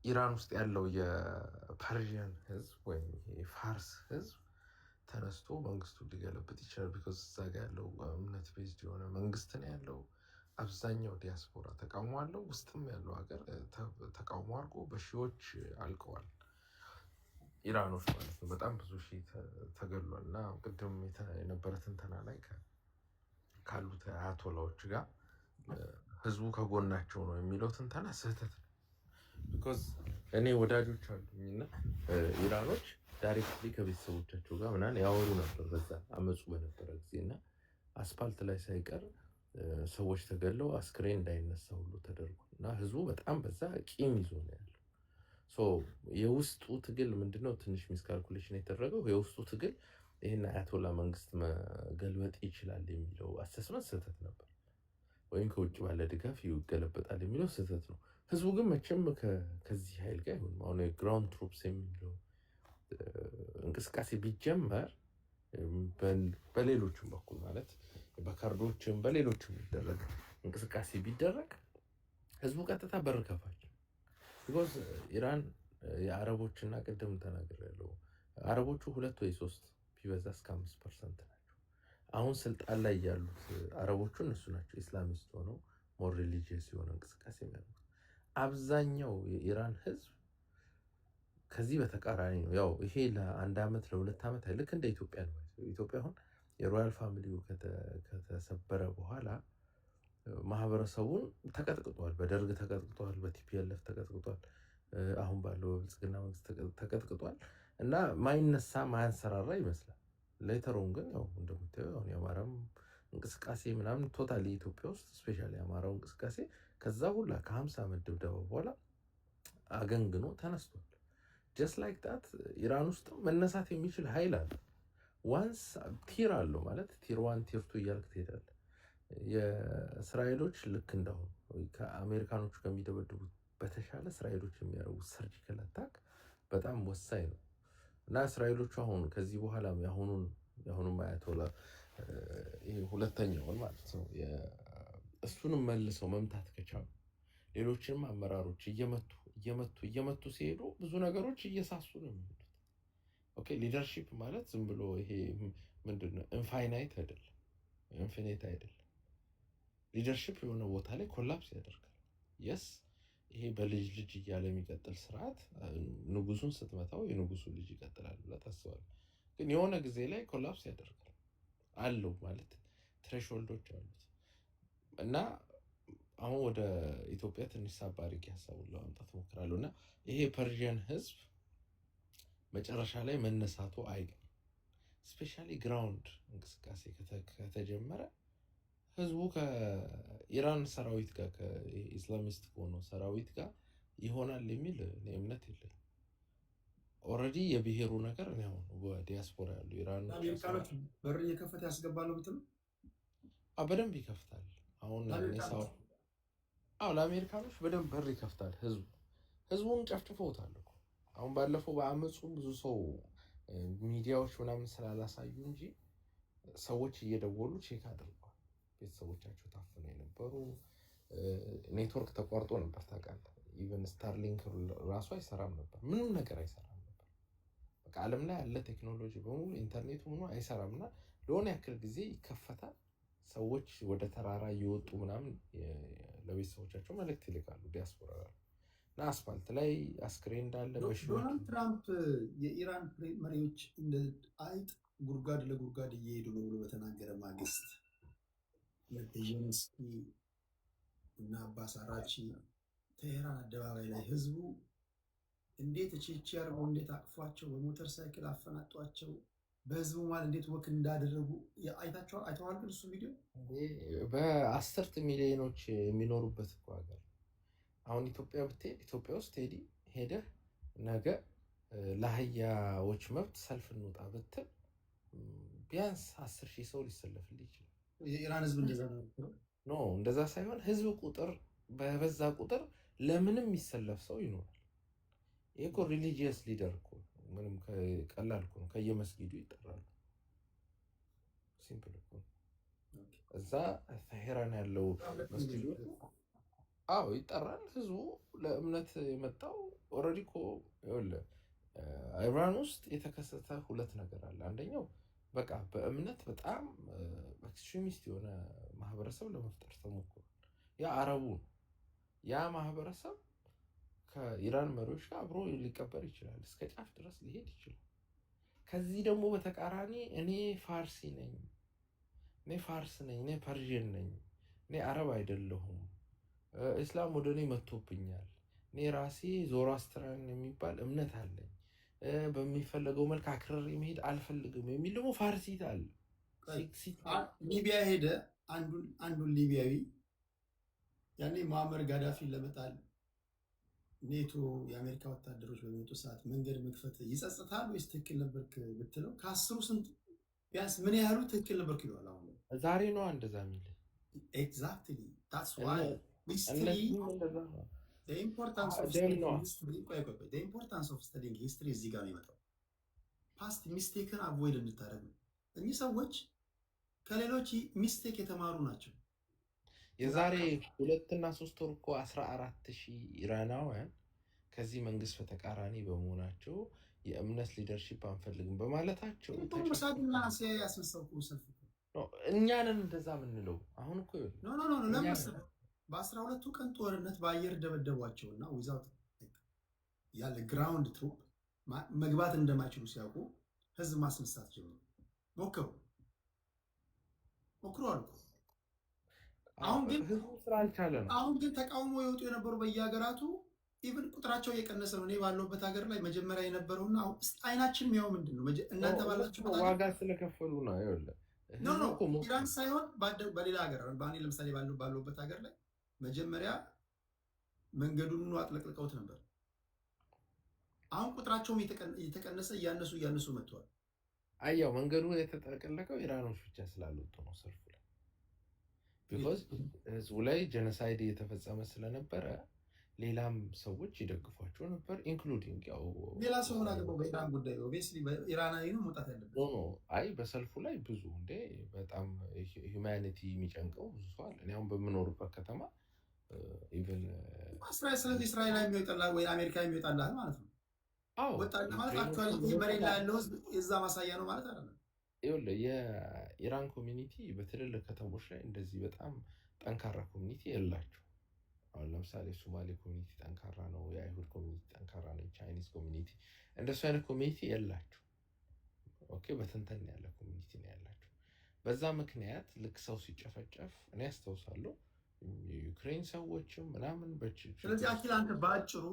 ኢራን ውስጥ ያለው የፐርዥያን ህዝብ ወይም የፋርስ ህዝብ ተነስቶ መንግስቱን ሊገለብጥ ይችላል። ቢኮዝ እዛ ጋ ያለው እምነት ቤዝድ የሆነ መንግስት ነው ያለው። አብዛኛው ዲያስፖራ ተቃውሞ አለው። ውስጥም ያለው ሀገር ተቃውሞ አድርጎ በሺዎች አልቀዋል። ኢራኖች ማለት ነው። በጣም ብዙ ሺህ ተገሏል። እና ቅድም የነበረ ትንተና ላይ ካሉት አያቶላዎች ጋር ህዝቡ ከጎናቸው ነው የሚለው ትንተና ስህተት ነው። ቢኮዝ እኔ ወዳጆች አሉኝ እና ኢራኖች ዳይሬክትሊ ከቤተሰቦቻቸው ጋር ምናምን ያወሩ ነበር በዛ አመፁ በነበረ ጊዜ እና አስፓልት ላይ ሳይቀር ሰዎች ተገለው አስክሬን እንዳይነሳ ሁሉ ተደርጎ እና ህዝቡ በጣም በዛ ቂም ይዞ ነው ያለው። የውስጡ ትግል ምንድነው? ትንሽ ሚስካልኩሌሽን የተደረገው የውስጡ ትግል ይህን አያቶላ መንግስት መገልበጥ ይችላል የሚለው አሰስመንት ስህተት ነበር፣ ወይም ከውጭ ባለ ድጋፍ ይገለበጣል የሚለው ስህተት ነው። ህዝቡ ግን መቼም ከዚህ ኃይል ጋር ይሁን አሁን የግራውንድ ትሩፕስ የሚለው እንቅስቃሴ ቢጀመር በሌሎችም በኩል ማለት በካርዶችም በሌሎችም የሚደረግ እንቅስቃሴ ቢደረግ ህዝቡ ቀጥታ በር ከፋች። ቢኮዝ ኢራን የአረቦችና ቅድም ተናግሬያለሁ፣ አረቦቹ 2 ወይ 3 ቢበዛ እስከ 5% ናቸው። አሁን ስልጣን ላይ ያሉት አረቦቹ እነሱ ናቸው። ኢስላሚስት ሆነው ሞር ሪሊጂየስ የሆነ እንቅስቃሴ የሚያደርጉት። አብዛኛው የኢራን ህዝብ ከዚህ በተቃራኒ ነው። ያው ይሄ ለ1 ዓመት ለ2 ዓመት ልክ እንደ ኢትዮጵያ ነው። ኢትዮጵያ አሁን የሮያል ፋሚሊው ከተሰበረ በኋላ ማህበረሰቡን ተቀጥቅጧል። በደርግ ተቀጥቅጧል፣ በቲፒኤልኤፍ ተቀጥቅጧል፣ አሁን ባለው በብልጽግና መንግስት ተቀጥቅጧል እና ማይነሳ ማያንሰራራ ይመስላል። ሌተሮን ግን ያው እንደምታየው አሁን የአማራም እንቅስቃሴ ምናምን ቶታሊ ኢትዮጵያ ውስጥ ስፔሻሊ የአማራው እንቅስቃሴ ከዛ ሁላ ከ50 ዓመት ድብደባ በኋላ አገንግኖ ተነስቷል። ጀስት ላይክ ዳት ኢራን ውስጥ መነሳት የሚችል ኃይል አለ። ዋንስ ቲር አለው ማለት ቲር 1 ቲር 2 እያልክ ትሄዳለህ። የእስራኤሎች ልክ እንዳሁን ከአሜሪካኖቹ ከሚደበድቡት በተሻለ እስራኤሎች የሚያደርጉት ሰርጂካል አታክ በጣም ወሳኝ ነው እና እስራኤሎቹ አሁን ከዚህ በኋላ የአሁኑም አያቶላ ሁለተኛውን ማለት ነው እሱንም መልሰው መምታት ከቻሉ ሌሎችንም አመራሮች እየመቱ ሲሄዱ ብዙ ነገሮች እየሳሱ ነው የሚሄዱት። ኦኬ ሊደርሺፕ ማለት ዝም ብሎ ይሄ ምንድነው ኢንፋይናይት አይደለም፣ ኢንፊኒት አይደለም። ሊደርሺፕ የሆነ ቦታ ላይ ኮላፕስ ያደርጋል። የስ ይሄ በልጅ ልጅ እያለ የሚቀጥል ስርዓት ንጉሱን ስትመታው የንጉሱ ልጅ ይቀጥላል ብለህ ታስባለህ። ግን የሆነ ጊዜ ላይ ኮላፕስ ያደርጋል አለው ማለት ትሬሽሆልዶች አሉት እና አሁን ወደ ኢትዮጵያ ትንሽ ሳብ አድርጌ ሀሳቡን ለማምጣት እሞክራለሁ እና ይሄ ፐርዥያን ህዝብ መጨረሻ ላይ መነሳቱ አይቀርም። ስፔሻሊ ግራውንድ እንቅስቃሴ ከተጀመረ ህዝቡ ከኢራን ሰራዊት ጋር ከኢስላሚስት ከሆነው ሰራዊት ጋር ይሆናል የሚል እምነት የለኝም። ኦልሬዲ የብሔሩ ነገር እኔ አሁን በዲያስፖራ ያሉ ኢራን አሜሪካኖች በር እየከፈተ ያስገባሉ ብትል በደንብ ይከፍታል። አሁን ለአሜሪካኖች በደንብ በር ይከፍታል። ህዝቡን ጨፍጭፈውታል እኮ አሁን ባለፈው በአመፁ ብዙ ሰው ሚዲያዎች ምናምን ስላላሳዩ እንጂ ሰዎች እየደወሉ ቼክ አድርገዋል። ቤተሰቦቻቸው ታፍነው የነበሩ ኔትወርክ ተቋርጦ ነበር ታውቃለህ። ኢቨን ስታርሊንክ ራሱ አይሰራም ነበር፣ ምንም ነገር አይሰራም ነበር። በቃ ዓለም ላይ ያለ ቴክኖሎጂ በሙሉ ኢንተርኔቱ ምኑ አይሰራም እና ለሆነ ያክል ጊዜ ይከፈታል። ሰዎች ወደ ተራራ እየወጡ ምናምን ለቤተሰቦቻቸው መልእክት ይልካሉ ዲያስፖራ እና አስፋልት ላይ አስክሬን እንዳለ ዶናልድ ትራምፕ የኢራን መሪዎች እንደ አይጥ ጉድጓድ ለጉድጓድ እየሄዱ ነው ብሎ በተናገረ ማግስት ዜሌንስኪ እና አባስ አራቺ ቴሄራን አደባባይ ላይ ህዝቡ እንዴት እቺ አርገው እንዴት አቅፏቸው በሞተር ሳይክል አፈናጧቸው በህዝቡ ማለት እንዴት ወክ እንዳደረጉ አይተዋል። ግን እሱ ቪዲዮ በ10 ሚሊዮኖች የሚኖሩበት እኮ ሀገር አሁን ኢትዮጵያ ብትሄድ ኢትዮጵያ ውስጥ ሄደህ ነገ ለአህያዎች መብት ሰልፍ እንውጣ ብትል ቢያንስ 10,000 ሰው ሊሰለፍልህ ይችላል። የኢራን ህዝብ እንደዛ ነው። እንደዛ ሳይሆን ህዝብ ቁጥር በበዛ ቁጥር ለምንም የሚሰለፍ ሰው ይኖራል። ይሄ እኮ ሪሊጂየስ ሊደር እኮ ምንም ቀላል እኮ ነው። ከየመስጊዱ ይጠራሉ። ሲምፕል እኮ እዛ ቴሄራን ያለው መስጊዱ አዎ ይጠራል። ህዝቡ ለእምነት የመጣው ኦልሬዲ እኮ ይኸውልህ ኢራን ውስጥ የተከሰተ ሁለት ነገር አለ። አንደኛው በቃ በእምነት በጣም ኤክስትሪሚስት የሆነ ማህበረሰብ ለመፍጠር ተሞክሯል። ያ አረቡ ነው። ያ ማህበረሰብ ከኢራን መሪዎች ጋር አብሮ ሊቀበር ይችላል፣ እስከ ጫፍ ድረስ ሊሄድ ይችላል። ከዚህ ደግሞ በተቃራኒ እኔ ፋርሲ ነኝ፣ እኔ ፋርስ ነኝ፣ እኔ ፐርዥን ነኝ፣ እኔ አረብ አይደለሁም፣ እስላም ወደ እኔ መጥቶብኛል፣ እኔ ራሴ ዞራስትራን የሚባል እምነት አለኝ፣ በሚፈለገው መልክ አክረር መሄድ አልፈልግም የሚል ደግሞ ፋርሲት አለ። ሊቢያ ሄደ አንዱን ሊቢያዊ ያኔ ሙአመር ጋዳፊን ለመጣል ኔቶ የአሜሪካ ወታደሮች በሚመጡ ሰዓት መንገድ መክፈት ይጸጽታል ወይስ ትክክል ነበርክ ብትለው ከአስሩ ስንት ቢያንስ ምን ያህሉ ትክክል ነበርክ ይለዋል። አሁን ዛሬ ነው እንደዛ የሚል ኤግዛክትሊ ታትስ ዋይ ኢምፖርታንስ ኦፍ ስተዲንግ ሂስትሪ እዚህ ጋር ነው የመጣው። ፓስት ሚስቴክን አቮይድ እንድታደርግ ነው። እኚህ ሰዎች ከሌሎች ሚስቴክ የተማሩ ናቸው። የዛሬ 2 እና 3 ወር እኮ 14,000 ኢራናውያን ከዚህ መንግስት በተቃራኒ በመሆናቸው የእምነት ሊደርሺፕ አንፈልግም በማለታቸው እኛንን እንደዛ ምንለው አሁን እኮ በ12ቱ ቀን ጦርነት በአየር ደበደቧቸው እና ዊዛውት ያለ ግራውንድ ትሩፕ መግባት እንደማይችሉ ሲያውቁ ህዝብ ማስነሳት ጀመሩ። ሞክረዋል። አሁን ግን ተቃውሞ የወጡ የነበሩ በየሀገራቱ ኢቨን ቁጥራቸው እየቀነሰ ነው። እኔ ባለሁበት ሀገር ላይ መጀመሪያ የነበረውና አይናችን የሚያው ምንድን ነው እናንተ ባላችሁ ዋጋ ስለከፈሉ ነው። ኢራን ሳይሆን በሌላ ሀገር በእኔ ለምሳሌ ባለሁበት ሀገር ላይ መጀመሪያ መንገዱን አጥለቅልቀውት ነበር። አሁን ቁጥራቸውም እየተቀነሰ እያነሱ መጥተዋል። አያው መንገዱ የተጠቀለቀው ኢራኖች ብቻ ስላልወጡ ነው ሰልፉ ላይ ቢኮዝ ህዝቡ ላይ ጀኖሳይድ እየተፈጸመ ስለነበረ ሌላም ሰዎች ይደግፏቸው ነበር ኢንክሉዲንግ ያው ሌላ ሰው ሆነ አገባው በኢራን ጉዳይ ኦብቪየስሊ ኢራናዊ ነው መውጣት ያለበት አይ በሰልፉ ላይ ብዙ እንደ በጣም ሂዩማኒቲ የሚጨንቀው ብዙ ሰው አለ። እኔ አሁን በምኖርበት ከተማ ኢቭን ስለዚህ እስራኤል የሚወጣላ ወይ አሜሪካ የሚወጣላ ማለት ነው። ወጣላ ማለት አክቹዋሊ መሬት ላይ ያለው ህዝብ የዛ ማሳያ ነው ማለት አይደለም። ይኸውልህ የኢራን ኮሚኒቲ በትልልቅ ከተሞች ላይ እንደዚህ በጣም ጠንካራ ኮሚኒቲ የላቸው። አሁን ለምሳሌ ሶማሌ ኮሚኒቲ ጠንካራ ነው፣ የአይሁድ ኮሚኒቲ ጠንካራ ነው፣ ቻይኒዝ ኮሚኒቲ እንደሱ አይነት ኮሚኒቲ የላቸው። ኦኬ በተንተን ያለ ኮሚኒቲ ነው ያላቸው። በዛ ምክንያት ልክ ሰው ሲጨፈጨፍ እኔ ያስታውሳለሁ የዩክሬን ሰዎችም ምናምን ስለዚህ አኪል አንተ በአጭሩ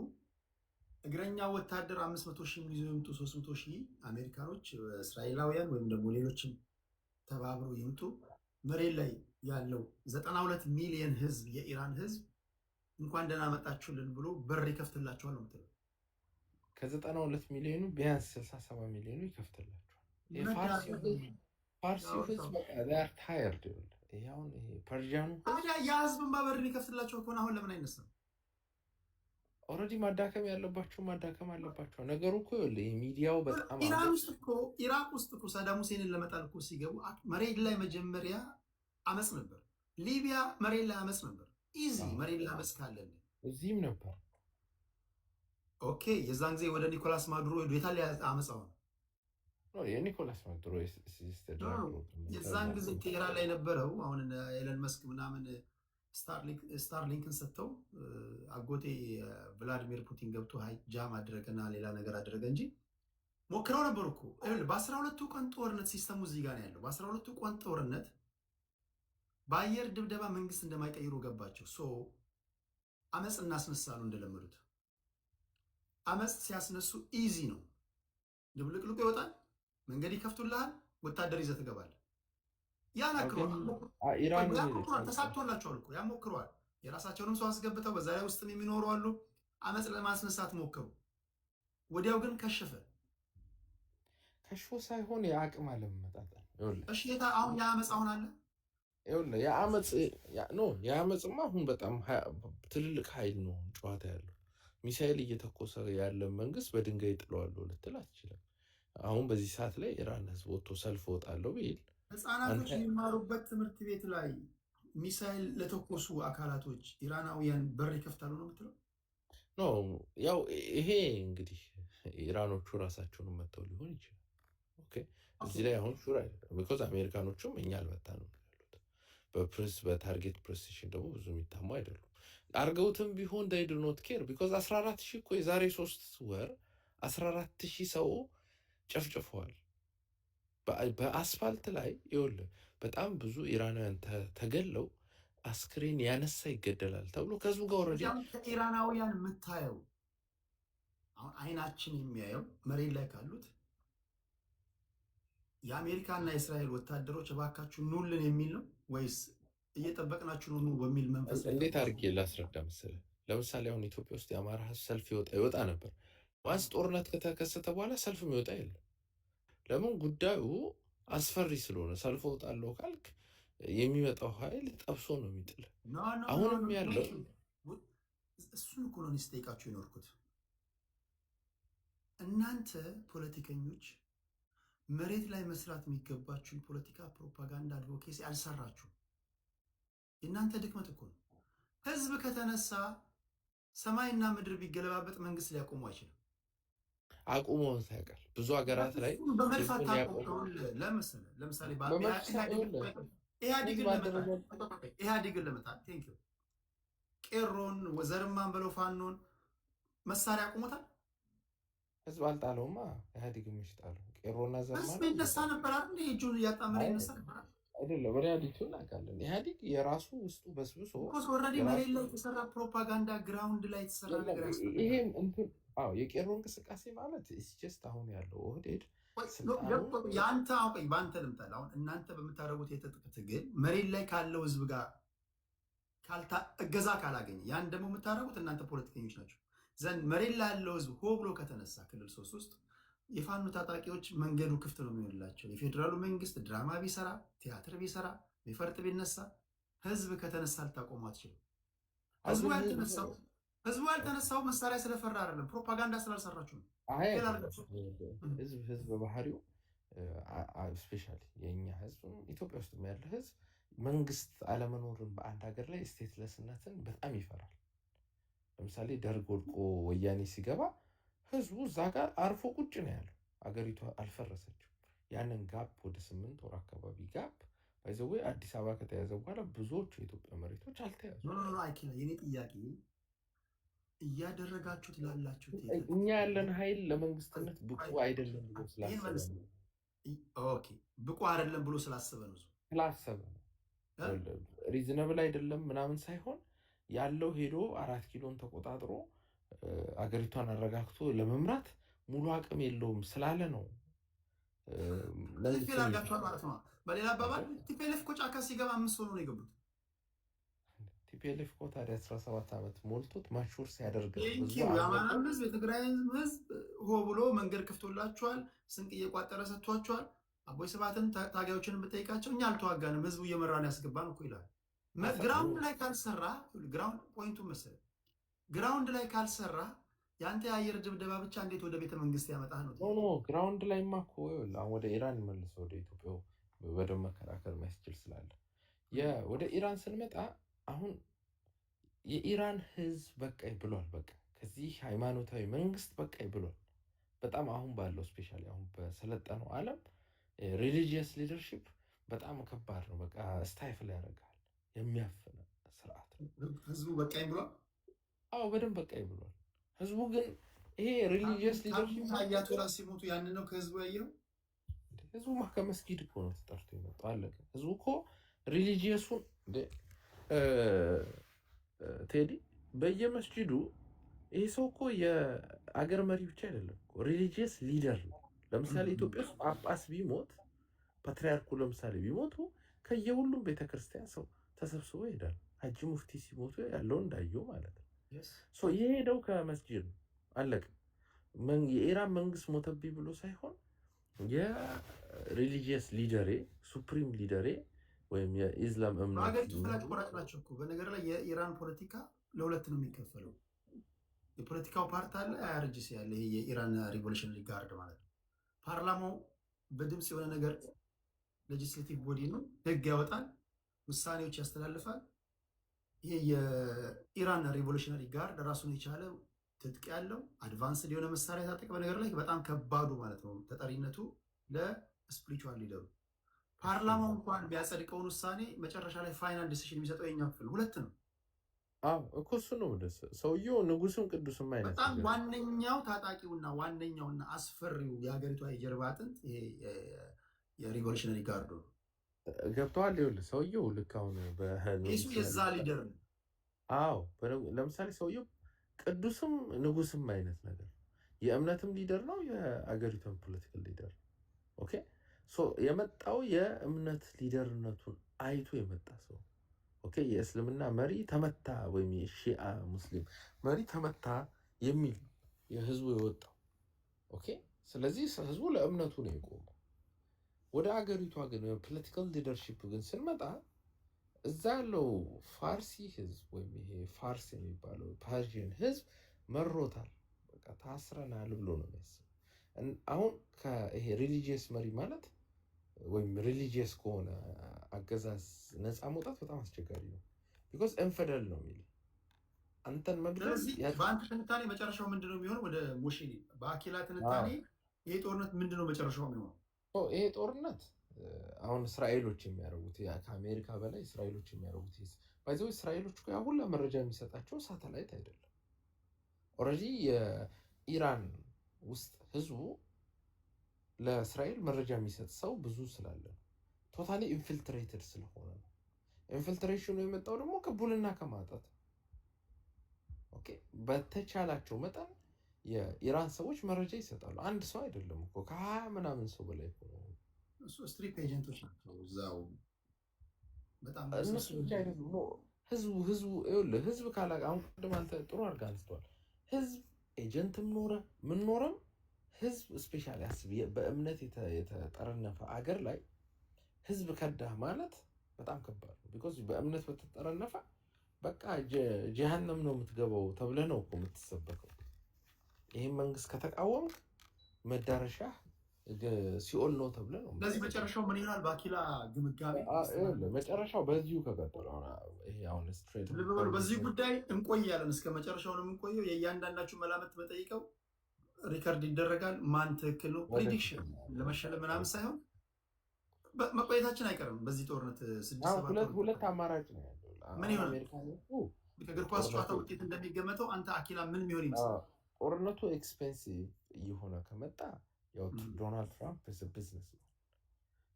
እግረኛ ወታደር 500,000 ይዘው ይምጡ 300,000 አሜሪካኖች እስራኤላውያን ወይም ደግሞ ሌሎችም ተባብረው ይምጡ መሬት ላይ ያለው 92 ሚሊዮን ህዝብ የኢራን ህዝብ እንኳን ደህና መጣችሁልን ብሎ በር ይከፍትላቸዋል ነው የምትለው። ከ92 ሚሊዮኑ ቢያንስ 67 ሚሊዮኑ ይከፍትላቸዋል። ፋርሲው ህዝብ በቃ ታየርድ ይሁን ይሄ ፐርሺያኑ ታዲያ ያ ህዝብማ በር ይከፍትላቸው ከሆነ አሁን ለምን አይነሳም? ኦልሬዲ ማዳከም ያለባቸው ማዳከም አለባቸው። ነገሩ እኮ ይኸውልህ ሚዲያው በጣም ኢራቅ ውስጥ እኮ ሳዳም ሁሴንን ለመጣል እኮ ሲገቡ መሬት ላይ መጀመሪያ አመፅ ነበር። ሊቢያ መሬት ላይ አመፅ ነበር። ኢዚ መሬት ላይ አመፅ ካለን እዚህም ነበር። ኦኬ የዛን ጊዜ ወደ ኒኮላስ ማዱሮ ሄዶ የታለ አመፃው ነው የኒኮላስ ማዱሮ የዛን ጊዜ ቴህራን ላይ ነበረው። አሁን ኤለን መስክ ምናምን ስታርሊንክን ሰጥተው አጎቴ ቭላዲሚር ፑቲን ገብቶ ጃም አድረገና ሌላ ነገር አድረገ እንጂ ሞክረው ነበር እኮ። በ12ቱ ቀን ጦርነት ሲስተሙ እዚህ ጋር ነው ያለው። በ12ቱ ቀን ጦርነት በአየር ድብደባ መንግስት እንደማይቀይሩ ገባቸው። አመፅ እናስነሳሉ እንደለመዱት። አመፅ ሲያስነሱ ኢዚ ነው፣ ድብልቅልቁ ይወጣል፣ መንገድ ይከፍቱልሃል፣ ወታደር ይዘህ ትገባለህ። ያን አክሯል፣ ተሳክቶላቸዋል እኮ ያን ሞክረዋል። የራሳቸውንም ሰው አስገብተው በዛ ላይ ውስጥም የሚኖሩ አሉ። አመፅ ለማስነሳት ሞከሩ። ወዲያው ግን ከሸፈ። ከሽፎ ሳይሆን የአቅም አለመመጣጠን። እሺ አሁን የአመፅ አሁን አለ የአመፅማ አሁን በጣም ትልልቅ ኃይል ነው ጨዋታ ያለው። ሚሳኤል እየተኮሰ ያለ መንግስት በድንጋይ ጥለዋለሁ ልትል አትችልም። አሁን በዚህ ሰዓት ላይ ኢራን ህዝብ ወጥቶ ሰልፍ ወጣለሁ ቢል ህፃናቶች የሚማሩበት ትምህርት ቤት ላይ ሚሳይል ለተኮሱ አካላቶች ኢራናውያን በር ይከፍታሉ ነው የምትለው? ኖ ያው ይሄ እንግዲህ ኢራኖቹ ራሳቸውን መጥተው ሊሆን ይችላል። ኦኬ እዚህ ላይ አሁን ሹር አይደለም። ቢኮዝ አሜሪካኖቹም እኛ አልመታንም ያሉት በፕሬስ በታርጌት ፕሬሲሽን ደግሞ ብዙ የሚታሙ አይደሉም። አርገውትም ቢሆን ዳይ ዱ ኖት ኬር ቢኮዝ 14 ሺህ እኮ የዛሬ 3 ወር 14 ሺህ ሰው ጨፍጭፈዋል። በአስፋልት ላይ ይኸውልህ በጣም ብዙ ኢራናውያን ተገለው አስክሬን ያነሳ ይገደላል ተብሎ ከህዝቡ ጋር ወረደ። ከኢራናውያን የምታየው አሁን አይናችን የሚያየው መሬት ላይ ካሉት የአሜሪካና የእስራኤል ወታደሮች እባካችሁ ኑልን የሚል ነው ወይስ እየጠበቅናችሁ ነው በሚል መንፈስ? እንዴት አድርጌ ላስረዳ መሰለህ? ለምሳሌ አሁን ኢትዮጵያ ውስጥ የአማራ ህዝብ ሰልፍ ይወጣ ነበር። ዋንስ ጦርነት ከተከሰተ በኋላ ሰልፍ የሚወጣ የለም። ለምን? ጉዳዩ አስፈሪ ስለሆነ። ሰልፍ እወጣለሁ ካልክ የሚመጣው ኃይል ጠብሶ ነው የሚጥል። አሁንም ያለው እሱን እኮ ነው ስጠይቃችሁ የኖርኩት። እናንተ ፖለቲከኞች መሬት ላይ መስራት የሚገባችሁን ፖለቲካ ፕሮፓጋንዳ አድቮኬሲ አልሰራችሁ። የእናንተ ድክመት እኮ ነው። ህዝብ ከተነሳ ሰማይና ምድር ቢገለባበጥ መንግስት ሊያቆሙ አይችልም። አቁሞ ያውቃል። ብዙ ሀገራት ላይ በመድፋት ለምሳሌ ኢህአዴግን ለመጣል ቄሮን ዘርማን በለው ፋኖን መሳሪያ አቁሞታል። ህዝብ አልጣለውማ። ኢህአዴግ የሚሽጣለው ቄሮና ዘርማ ይነሳ ነበር አይደል? እጁን እያጣመረ ይነሳ ነበር አይደለም። ሪያሊቲውን እናውቃለን። ኢህአዴግ የራሱ ውስጡ በስብሶ ኦልሬዲ መሬት ላይ የተሰራ ፕሮፓጋንዳ ግራውንድ ላይ የተሰራ ነገር ይሄም እንትን የቄሮ እንቅስቃሴ ማለት ጀስት አሁን ያለው ኦህዴድ የአንተ አውቀኝ በአንተ ልምጣል። አሁን እናንተ በምታደርጉት የትጥቅ ትግል መሬት ላይ ካለው ህዝብ ጋር እገዛ ካላገኘ ያን ደግሞ የምታደርጉት እናንተ ፖለቲከኞች ናቸው። ዘንድ መሬት ላይ ያለው ህዝብ ሆ ብሎ ከተነሳ ክልል 3 ውስጥ የፋኖ ታጣቂዎች መንገዱ ክፍት ነው የሚሆንላቸው። የፌዴራሉ መንግስት ድራማ ቢሰራ ቲያትር ቢሰራ ቢፈርጥ ቢነሳ ህዝብ ከተነሳ ልታቆሙ አትችልም። ህዝቡ ያልተነሳው መሳሪያ ስለፈራ አይደለም፣ ፕሮፓጋንዳ ስላልሰራችሁ ነው። ህዝብ በባህሪው ስፔሻሊ የእኛ ህዝብ ኢትዮጵያ ውስጥ ያለ ህዝብ መንግስት አለመኖርን በአንድ ሀገር ላይ ስቴትለስነትን በጣም ይፈራል። ለምሳሌ ደርግ ወድቆ ወያኔ ሲገባ ህዝቡ እዛ ጋር አርፎ ቁጭ ነው ያለው። አገሪቷ አልፈረሰችም። ያንን ጋፕ ወደ 8 ወር አካባቢ ጋፕ ባይዘዌ አዲስ አበባ ከተያዘ በኋላ ብዙዎቹ የኢትዮጵያ መሬቶች አልተያዙ። የኔ ጥያቄ እያደረጋችሁት ላላችሁት እኛ ያለን ኃይል ለመንግስትነት ብቁ አይደለም ብሎ ስላሰበ ብቁ አይደለም ብሎ ስላሰበ ነው ነው ሪዝነብል አይደለም ምናምን ሳይሆን ያለው ሄዶ 4 ኪሎን ተቆጣጥሮ አገሪቷን አረጋግቶ ለመምራት ሙሉ አቅም የለውም ስላለ ነው። ማለት ነው። በሌላ አባባል ቲፒኤልኤፍ እኮ ጫካ ሲገባ 5 ሆኖ ነው የገቡት። ቲፒኤልኤፍ እኮ ታዲያ 17 ዓመት ሞልቶት ማሹር ሲያደርግ የአማራ ህዝብ የትግራይ ህዝብ ሆ ብሎ መንገድ ከፍቶላቸዋል፣ ስንቅ እየቋጠረ ሰጥቷቸዋል። አቦይ ስብሃትን ታጋዮችን ብጠይቃቸው እኛ አልተዋጋንም ህዝቡ እየመራን ያስገባን እኮ ይላል። ግራውንድ ላይ ካልሰራ ግራውንድ ፖይንቱ መሰለህ ግራውንድ ላይ ካልሰራ የአንተ የአየር ድብደባ ብቻ እንዴት ወደ ቤተ መንግስት ያመጣህ ነው? ግራውንድ ላይማ እኮ ወደ ኢራን መልሶ ወደ ኢትዮጵያ በደንብ መከራከር የሚያስችል ስላለ ወደ ኢራን ስንመጣ አሁን የኢራን ህዝብ በቃኝ ብሏል። በቃ ከዚህ ሃይማኖታዊ መንግስት በቃኝ ብሏል። በጣም አሁን ባለው ስፔሻሊ አሁን በሰለጠነው ዓለም ሪሊጂየስ ሊደርሺፕ በጣም ከባድ ነው። በቃ ስታይፍል ያደርጋል። የሚያፍን ስርዓት ህዝቡ በቃኝ ብሏል። አዎ በደንብ በቃኝ ብሏል ህዝቡ። ግን ይሄ ሪሊጂየስ ሊደርሺፕ አያቶላ ሲሞቱ ያን ነው ከህዝቡ ያየው። ህዝቡ ከመስጊድ እኮ ነው ተጠርቶ የመጣው። አለቀ። ህዝቡ እኮ ሪሊጂየሱን ቴዲ በየመስጂዱ ይሄ ሰው እኮ የአገር መሪ ብቻ አይደለም እኮ ሪሊጂየስ ሊደር ነው። ለምሳሌ ኢትዮጵያ ውስጥ ጳጳስ ቢሞት ፓትሪያርኩ ለምሳሌ ቢሞቱ ከየሁሉም ቤተክርስቲያን ሰው ተሰብስቦ ይሄዳል። ሀጂ ሙፍቲ ሲሞቱ ያለው እንዳየው ማለት ነው። የሄደው ከመስጂድ ነው። አለቀ። የኢራን መንግስት ሞተብኝ ብሎ ሳይሆን የሪሊጂየስ ሊደሬ ሱፕሪም ሊደሬ ወይም የኢስላም እምነት ሀገሪቱ ፍላጭ ቆራጭ ናቸው እኮ። በነገር ላይ የኢራን ፖለቲካ ለሁለት ነው የሚከፈለው። የፖለቲካው ፓርት አለ አይአርጂሲ ያለ ይሄ የኢራን ሪቮሉሽነሪ ጋርድ ማለት ነው። ፓርላማው በድምፅ የሆነ ነገር ሌጂስሌቲቭ ቦዲ ነው፣ ህግ ያወጣል። ውሳኔዎች ያስተላልፋል። ይሄ የኢራን ሪቮሉሽነሪ ጋርድ ራሱን የቻለ ትጥቅ ያለው አድቫንስድ የሆነ መሳሪያ የታጠቀ በነገር ላይ በጣም ከባዱ ማለት ነው ተጠሪነቱ ለስፒሪቹዋል ሊደሩ። ፓርላማው እንኳን ቢያጸድቀውን ውሳኔ መጨረሻ ላይ ፋይናል ዲሲሽን የሚሰጠው የኛው ክፍል ሁለት ነው። እኮ እሱ ነው ሰውየው ንጉስም ቅዱስም አይነት በጣም ዋነኛው ታጣቂውና ዋነኛውና አስፈሪው የሀገሪቷ የጀርባ አጥንት ይሄ የሪቮሉሽነሪ ጋርዱ ነው። ገብተዋል። ይኸውልህ ሰውየው ልክ አሁን እሱ የዛ ሊደር ነው። አዎ ለምሳሌ ሰውየው ቅዱስም ንጉስም አይነት ነገር የእምነትም ሊደር ነው፣ የአገሪቷን ፖለቲካል ሊደር። ኦኬ የመጣው የእምነት ሊደርነቱን አይቶ የመጣ ሰው ኦኬ የእስልምና መሪ ተመታ ወይም የሺአ ሙስሊም መሪ ተመታ የሚል የህዝቡ የወጣው ኦኬ። ስለዚህ ህዝቡ ለእምነቱ ነው የቆመው። ወደ አገሪቷ ግን ፖለቲካል ሊደርሺፕ ግን ስንመጣ እዛ ያለው ፋርሲ ህዝብ ወይም ይሄ ፋርስ የሚባለው ፐርዥን ህዝብ መሮታል። በቃ ታስረናል ብሎ ነው የሚያስብ። አሁን ይሄ ሪሊጂየስ መሪ ማለት ወይም ሪሊጂየስ ከሆነ አገዛዝ ነፃ መውጣት በጣም አስቸጋሪ ነው። ቢኮዝ እንፈደል ነው የሚል አንተን መግደል። በአንተ ትንታኔ መጨረሻው ምንድነው የሚሆነው? ወደ ሙሺ በአኪላ ትንታኔ ይሄ ጦርነት ምንድነው መጨረሻው የሚሆነው? ይሄ ጦርነት አሁን እስራኤሎች የሚያደርጉት ከአሜሪካ በላይ እስራኤሎች የሚያደርጉት ባይዘው እስራኤሎች ያ ሁላ መረጃ የሚሰጣቸው ሳተላይት አይደለም። ኦልሬዲ የኢራን ውስጥ ህዝቡ ለእስራኤል መረጃ የሚሰጥ ሰው ብዙ ስላለ ነው። ቶታሊ ኢንፊልትሬትድ ስለሆነ ነው። ኢንፊልትሬሽኑ የመጣው ደግሞ ከቡልና ከማጣት ኦኬ። በተቻላቸው መጠን የኢራን ሰዎች መረጃ ይሰጣሉ። አንድ ሰው አይደለም እኮ ከ20 ምናምን ሰው በላይ ነው። እሱ ስትሪፕ ኤጀንቶች ናቸው እዛው በጣም እነሱ ብቻ አይደሉም። ህዝብ ካላ አሁን ቅድም አንተ ጥሩ አድርገህ አንስተዋል። ህዝብ ኤጀንትም ኖረ ምን ኖረም ህዝብ ስፔሻሊ አስብ፣ በእምነት የተጠረነፈ አገር ላይ ህዝብ ከዳህ ማለት በጣም ከባድ ነው። ቢኮዝ በእምነት በተጠረነፈ በቃ ጀሃነም ነው የምትገባው ተብለህ ነው እኮ የምትሰበከው። ይህም መንግስት ከተቃወምክ መዳረሻ ሲኦል ነው ተብለህ ነው። ስለዚህ መጨረሻው ምን ይሆናል? በአኪላ ግምጋሜ መጨረሻው በዚሁ ከቀጠለ ይሄ አሁን ስትሬት በዚህ ጉዳይ እንቆያለን። እስከ መጨረሻው ነው የምንቆየው። የእያንዳንዳችሁ መላመት በጠይቀው ሪከርድ ይደረጋል። ማን ትክክል ነው ፕሪዲክሽን ለመሸለም ምናምን ሳይሆን መቆየታችን አይቀርም። በዚህ ጦርነት ሁለት አማራጭ ነው ያለው። ምን ይሆናል? ከእግር ኳስ ጨዋታ ውጤት እንደሚገመተው አንተ አኪላ ምን የሚሆን ይመስላል? ጦርነቱ ኤክስፔንሲቭ እየሆነ ከመጣ ያው ዶናልድ ትራምፕ ቢዝነስ ነው።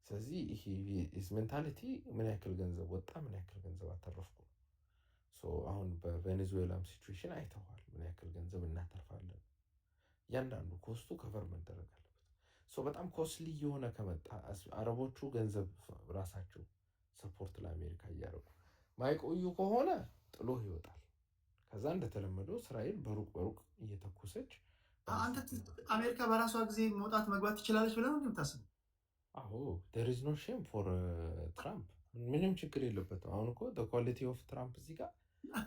ስለዚህ ይሄ ሜንታሊቲ ምን ያክል ገንዘብ ወጣ፣ ምን ያክል ገንዘብ አተረፍኩ። አሁን በቬኔዙዌላም ሲቹዌሽን አይተዋል። ምን ያክል ገንዘብ እናተርፋለን። እያንዳንዱ ኮስቱ ከቨር መደረግ አለበት። በጣም ኮስሊ የሆነ ከመጣ አረቦቹ ገንዘብ ራሳቸው ሰፖርት ለአሜሪካ እያደረጉ ማይቆዩ ከሆነ ጥሎ ይወጣል። ከዛ እንደተለመደው እስራኤል በሩቅ እየተኮሰች አንተ አሜሪካ በራሷ ጊዜ መውጣት መግባት ትችላለች ብለህ ነው የምታስበው? አዎ there is no shame for ትራምፕ ምንም ችግር የለበትም። አሁን እኮ the quality of ትራምፕ እዚህ ጋር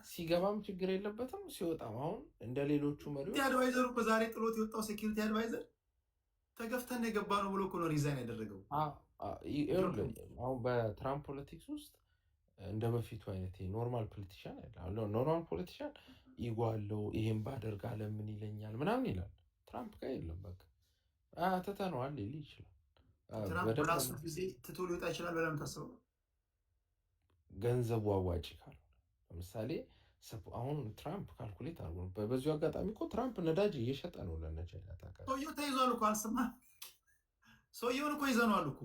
ሲገባም ችግር የለበትም፣ ሲወጣም አሁን እንደ ሌሎቹ መሪዎች አድቫይዘሩ እኮ ዛሬ ጥሎት የወጣው ሴኪሪቲ አድቫይዘር ተገፍተን የገባ ነው ብሎ እኮ ነው ሪዛይን ያደረገው። አሁን በትራምፕ ፖለቲክስ ውስጥ እንደ በፊቱ አይነት ኖርማል ፖለቲሻን አይደለም። ኖርማል ፖለቲሻን ኢጎ አለው። ይሄን ባደርግ አለ ምን ይለኛል ምናምን ይላል። ትራምፕ ጋር የለም። በቃ ትተነዋል ሊል ይችላል። ትራምፕ በራሱ ጊዜ ትቶ ሊወጣ ይችላል ብለህ የምታስበው? ገንዘቡ አዋጭ ካልሆነ ለምሳሌ አሁን ትራምፕ ካልኩሌት አድርጎ በዚሁ አጋጣሚ እኮ ትራምፕ ነዳጅ እየሸጠ ነው ለቻይና። ሰውየው ተይዟል እኮ አልሰማህም? ሰውየውን እኮ ይዘነዋል እኮ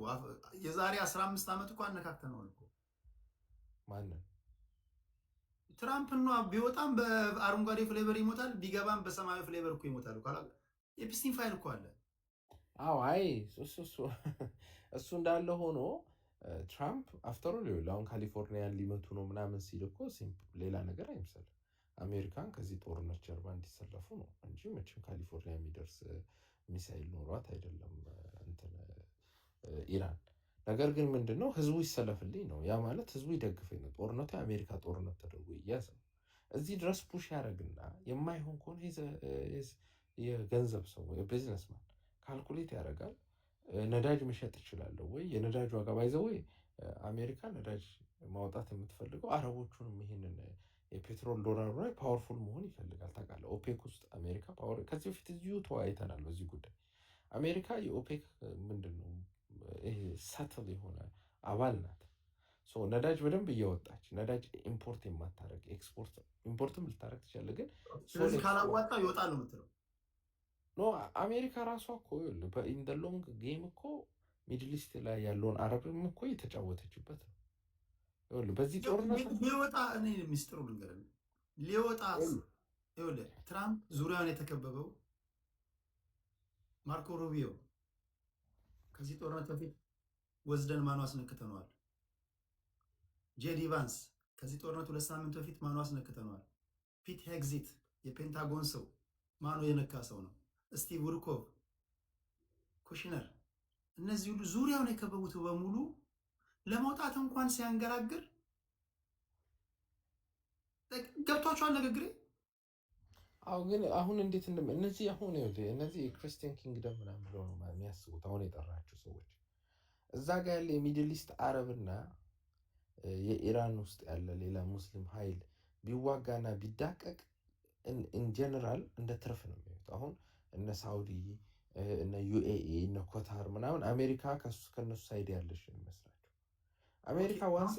የዛሬ 15 ዓመት እኮ አነካክተነዋል እኮ። ማንን? ትራምፕ ነው። ቢወጣም በአረንጓዴ ፍሌቨር ይሞታል፣ ቢገባም በሰማያዊ ፍሌቨር እኮ ይሞታል እኮ። የፒስቲን ፋይል እኮ አለ። አዎ አይ እሱ እንዳለ ሆኖ ትራምፕ አፍተር ኦል አሁን ካሊፎርኒያን ሊመቱ ነው ምናምን ሲል እኮ ሌላ ነገር አይምሰል። አሜሪካን ከዚህ ጦርነት ጀርባ እንዲሰለፉ ነው እንጂ መቼም ካሊፎርኒያ የሚደርስ ሚሳይል ኖሯት አይደለም እንትን ኢራን። ነገር ግን ምንድነው ህዝቡ ይሰለፍልኝ ነው። ያ ማለት ህዝቡ ይደግፈኝ ነው። ጦርነቱ የአሜሪካ ጦርነት ተደርጎ እያዝ ነው። እዚህ ድረስ ፑሽ ያደርግና የማይሆን ከሆነ የገንዘብ ሰው የቢዝነስማን ካልኩሌት ያደርጋል። ነዳጅ መሸጥ ይችላለሁ ወይ? የነዳጅ ዋጋ ባይዘው ወይ አሜሪካ ነዳጅ ማውጣት የምትፈልገው አረቦቹንም ይሄንን የፔትሮል ዶላሩ ላይ ፓወርፉል መሆን ይፈልጋል። ታውቃለህ ኦፔክ ውስጥ አሜሪካ ፓወር ከዚህ በፊት እዚሁ ተወያይተናል በዚህ ጉዳይ። አሜሪካ የኦፔክ ምንድን ነው ሰትል የሆነ አባል ናት። ነዳጅ በደንብ እያወጣች ነዳጅ ኢምፖርት የማታደርግ ኤክስፖርት ኢምፖርትም ልታደርግ ትችላለህ፣ ግን ስለዚህ ካላዋጣ ይወጣል ነው የምትለው? ኖ አሜሪካ ራሷ እኮ በኢን ደ ሎንግ ጌም እኮ ሚድል ኢስት ላይ ያለውን አረብም እኮ እየተጫወተችበት ነው። በዚህ ጦርነት ሊወጣ እኔ ሚስጥሩ ልንገርህ፣ ሊወጣ ትራምፕ ዙሪያውን የተከበበው ማርኮ ሩቢዮ ከዚህ ጦርነት በፊት ወስደን ማኑ አስነክተነዋል። ጄዲ ቫንስ ከዚህ ጦርነት 2 ሳምንት በፊት ማኑ አስነክተነዋል። ፒት ሄግዚት የፔንታጎን ሰው ማኑ የነካ ሰው ነው። ስቲቭ ውድኮቭ፣ ኩሽነር፣ እነዚህ ሁሉ ዙሪያውን የከበቡት በሙሉ ለመውጣት እንኳን ሲያንገራግር ገብቷቸዋል ንግግሬ። አሁ ግን አሁን እንዴት እነዚህ አሁን እነዚህ የክርስቲያን ኪንግደም ምናምን ብለው ነው የሚያስቡት። አሁን የጠራቸው ሰዎች እዛ ጋር ያለ የሚድል ኢስት አረብና የኢራን ውስጥ ያለ ሌላ ሙስሊም ኃይል ቢዋጋና ቢዳቀቅ ኢንጀነራል እንደ ትርፍ ነው የሚሉት። አሁን እነ ሳውዲ እነ ዩኤኢ እነ ኮታር ምናምን አሜሪካ ከነሱ ሳይድ ያለች ነው ይመስላቸው። አሜሪካ ዋንስ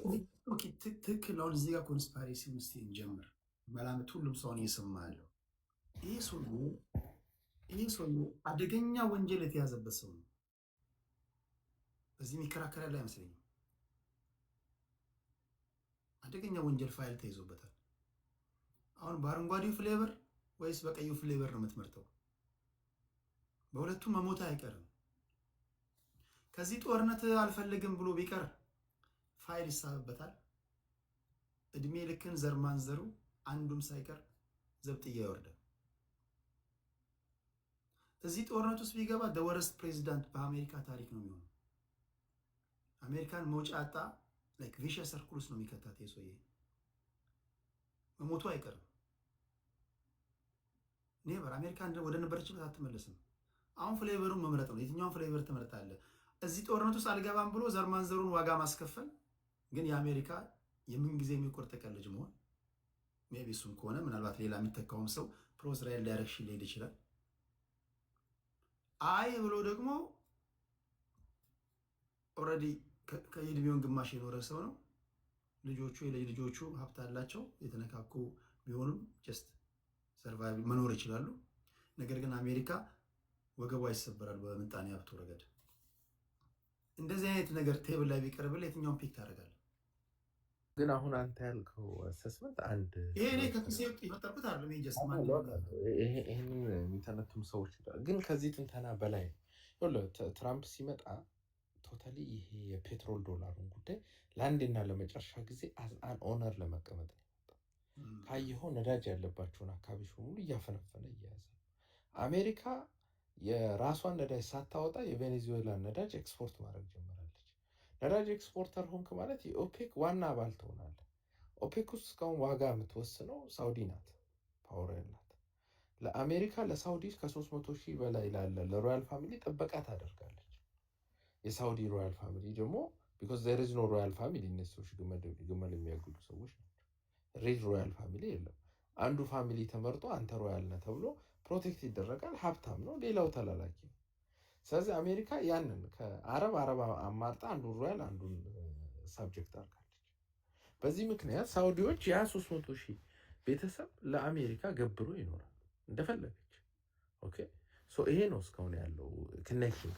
ትክክል። አሁን እዚህ ጋር ኮንስፓሬሲ ውስጥ እንጀምር። መላምት ሁሉም ሰውን እየሰማ ያለው ይህ ሰው አደገኛ ወንጀል የተያዘበት ሰው ነው። በዚህ የሚከራከር ያለ አይመስለኝም። አደገኛ ወንጀል ፋይል ተይዞበታል። አሁን በአረንጓዴው ፍሌቨር ወይስ በቀዩ ፍሌቨር ነው የምትመርጠው? በሁለቱም መሞት አይቀርም። ከዚህ ጦርነት አልፈልግም ብሎ ቢቀር ፋይል ይሳብበታል። እድሜ ልክን ዘር ማንዘሩ አንዱም ሳይቀር ዘብጥያ ይወርዳል። እዚህ ጦርነት ውስጥ ቢገባ ደወረስት ፕሬዚዳንት በአሜሪካ ታሪክ ነው የሚሆነው። አሜሪካን መውጫ አጣ ላይክ ቪሸስ ሰርክል ውስጥ ነው የሚከታት። የሰውዬ መሞቱ አይቀርም። ኔቨር አሜሪካ ወደ ነበረችበት አትመለስም። አሁን ፍሌቨሩን መምረጥ ነው። የትኛውን ፍሌቨር ትመርጣለህ? እዚህ ጦርነት ውስጥ አልገባም ብሎ ዘር ማንዘሩን ዋጋ ማስከፈል ግን የአሜሪካ የምንጊዜ የሚቆርጥ ቀን ልጅ መሆን ሜቢ እሱም ከሆነ ምናልባት ሌላ የሚተካውም ሰው ፕሮስራኤል ዳይሬክሽን ሊሄድ ይችላል። አይ ብሎ ደግሞ ኦልሬዲ ከእድሜውን ግማሽ የኖረ ሰው ነው። ልጆቹ የልጅ ልጆቹ ሀብት አላቸው። የተነካኩ ቢሆኑም ጀስት ሰርቫይቭ መኖር ይችላሉ። ነገር ግን አሜሪካ ወገቧ ይሰበራል በምጣኔ ሀብቱ ረገድ። እንደዚህ አይነት ነገር ቴብል ላይ ቢቀርብል የትኛውን ፒክ ታደርጋለህ? ግን አሁን አንተ ያልከው አሰስመንት አንድ ይሄ እኔ ከኪሴ የፈጠርኩት አይደለም። ይሄንን የሚተነትሙ ሰዎች ግን ከዚህ ትንተና በላይ ትራምፕ ሲመጣ ቶታሊ ይሄ የፔትሮል ዶላሩን ጉዳይ ለአንዴና ለመጨረሻ ጊዜ አን ኦነር ለመቀመጥ ነው የመጣው። ካየኸው ነዳጅ ያለባቸውን አካባቢዎች በሙሉ እያፈነፈነ እያያዘ አሜሪካ የራሷን ነዳጅ ሳታወጣ የቬኔዙዌላን ነዳጅ ኤክስፖርት ማድረግ ጀምራለች። ነዳጅ ኤክስፖርተር ሆንክ ማለት የኦፔክ ዋና አባል ትሆናለህ። ኦፔክ ውስጥ እስካሁን ዋጋ የምትወስነው ሳውዲ ናት፣ ፓወር ያላት። ለአሜሪካ ለሳውዲ ከ300 ሺህ በላይ ላለ ለሮያል ፋሚሊ ጥበቃ ታደርጋለች። የሳውዲ ሮያል ፋሚሊ ደግሞ ቢኮዝ ዜር ኢዝ ኖ ሮያል ፋሚሊ፣ እነዚህ ሰዎች ግመል የሚያግዱ ሰዎች ናቸው። ሬድ ሮያል ፋሚሊ የለም። አንዱ ፋሚሊ ተመርጦ አንተ ሮያል ነህ ተብሎ ፕሮቴክት ይደረጋል። ሀብታም ነው፣ ሌላው ተላላኪ ነው። ስለዚህ አሜሪካ ያንን ከአረብ አማርጣ አንዱን ሮያል አንዱን ሳብጀክት አድርጋለች። በዚህ ምክንያት ሳውዲዎች ያ 300 ሺህ ቤተሰብ ለአሜሪካ ገብሮ ይኖራል እንደፈለገች። ኦኬ ሶ ይሄ ነው እስካሁን ያለው ኮኔክሽን